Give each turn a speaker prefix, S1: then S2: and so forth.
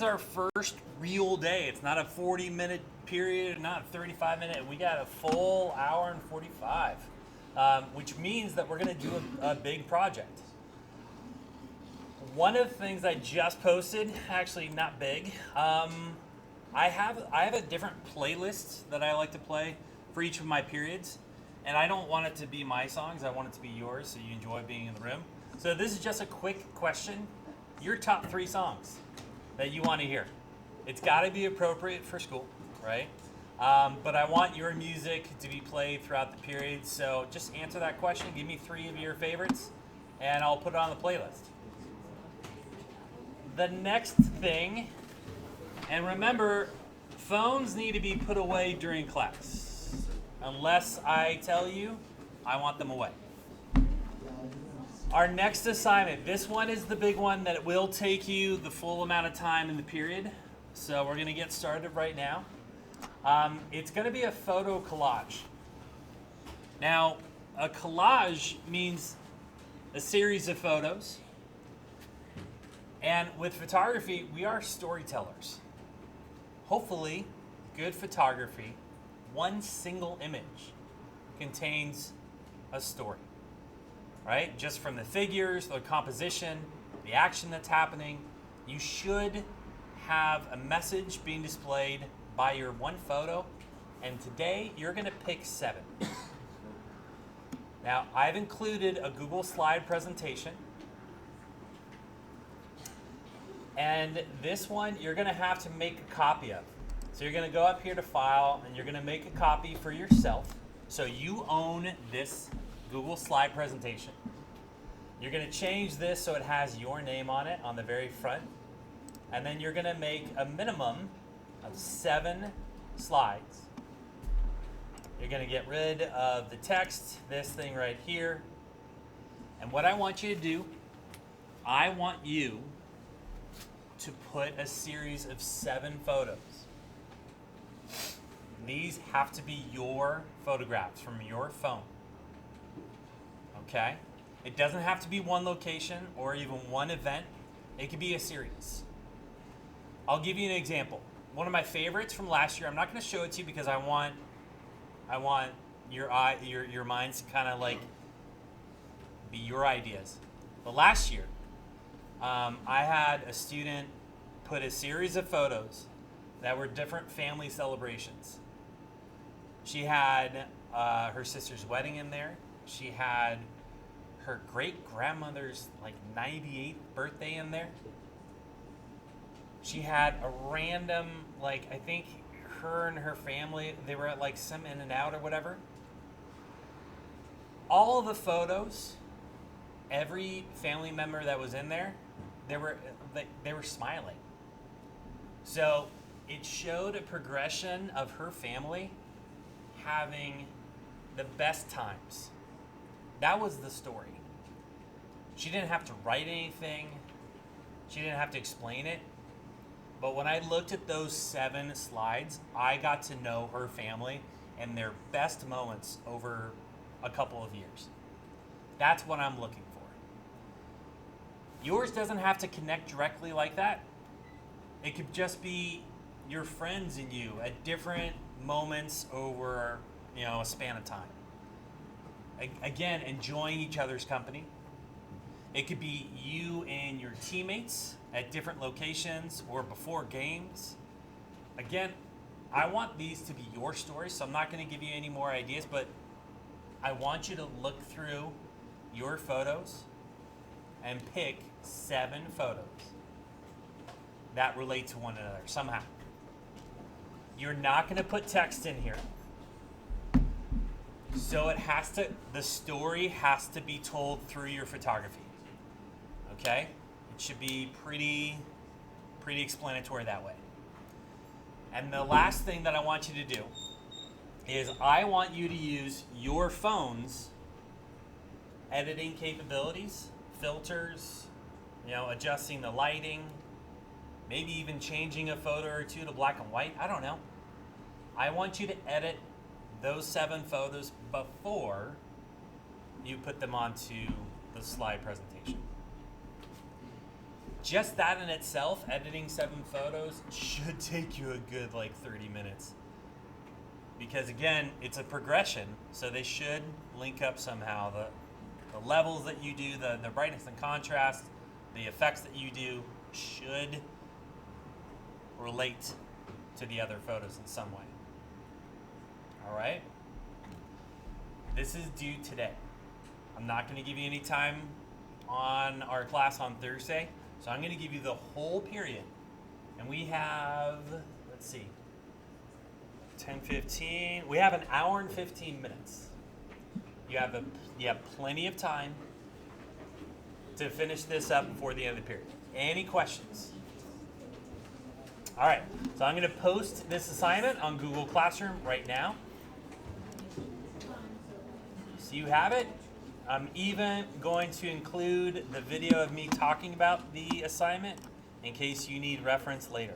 S1: our first real day. It's not a 40-minute period, not a 35-minute. We got a full hour and 45, which means that we're going to do a big project. One of the things I just posted, actually not big, I have a different playlist that I like to play for each of my periods, and I don't want it to be my songs. I want it to be yours, so you enjoy being in the room. So this is just a quick question. Your top 3 songs that you want to hear. It's got to be appropriate for school, right? But I want your music to be played throughout the period. So just answer that question. Give me 3 of your favorites, and I'll put it on the playlist. The next thing, and remember, phones need to be put away during class. Unless I tell you, I want them away. Our next assignment, this one is the big one that will take you the full amount of time in the period. So we're going to get started right now. It's going to be a photo collage. Now, a collage means a series of photos. And with photography, we are storytellers. Hopefully, good photography, one single image contains a story. Right? Just from the figures, the composition, the action that's happening, you should have a message being displayed by your one photo, and today you're going to pick 7. Now, I've included a Google slide presentation, and this one you're going to have to make a copy of. So you're going to go up here to File, and you're going to make a copy for yourself, so you own this Google slide presentation. You're going to change this so it has your name on it on the very front. And then you're going to make a minimum of 7 slides. You're going to get rid of the text, this thing right here. And what I want you to do, I want you to put a series of 7 photos. These have to be your photographs from your phone. Okay? It doesn't have to be one location or even one event. It could be a series. I'll give you an example. One of my favorites from last year, I'm not going to show it to you because I want your minds to kind of like be your ideas. But last year, I had a student put a series of photos that were different family celebrations. She had her sister's wedding in there. She had her great-grandmother's like 98th birthday in there. She had a random, like, I think her and her family, they were at like some In-N-Out or whatever. All of the photos, every family member that was in there, they were smiling. So it showed a progression of her family having the best times. That was the story. She didn't have to write anything. She didn't have to explain it. But when I looked at those 7 slides, I got to know her family and their best moments over a couple of years. That's what I'm looking for. Yours doesn't have to connect directly like that. It could just be your friends and you at different moments over, a span of time. Again, enjoying each other's company. It could be you and your teammates at different locations or before games. Again, I want these to be your stories, so I'm not going to give you any more ideas, but I want you to look through your photos and pick 7 photos that relate to one another somehow. You're not going to put text in here. So the story has to be told through your photography. Okay? It should be pretty explanatory that way. And the last thing that I want you to do is I want you to use your phone's editing capabilities, filters, adjusting the lighting, maybe even changing a photo or 2 to black and white. I don't know. I want you to edit those 7 photos before you put them onto the slide presentation. just that in itself, editing 7 photos, should take you a good like 30 minutes. Because again, it's a progression, so they should link up somehow. The levels that you do, the brightness and contrast, the effects that you do should relate to the other photos in some way. All right? This is due today. I'm not going to give you any time on our class on Thursday, so I'm going to give you the whole period. And we have, let's see, 10:15. We have an hour and 15 minutes. You have plenty of time to finish this up before the end of the period. Any questions? All right, so I'm going to post this assignment on Google Classroom right now. So you have it. I'm even going to include the video of me talking about the assignment in case you need reference later.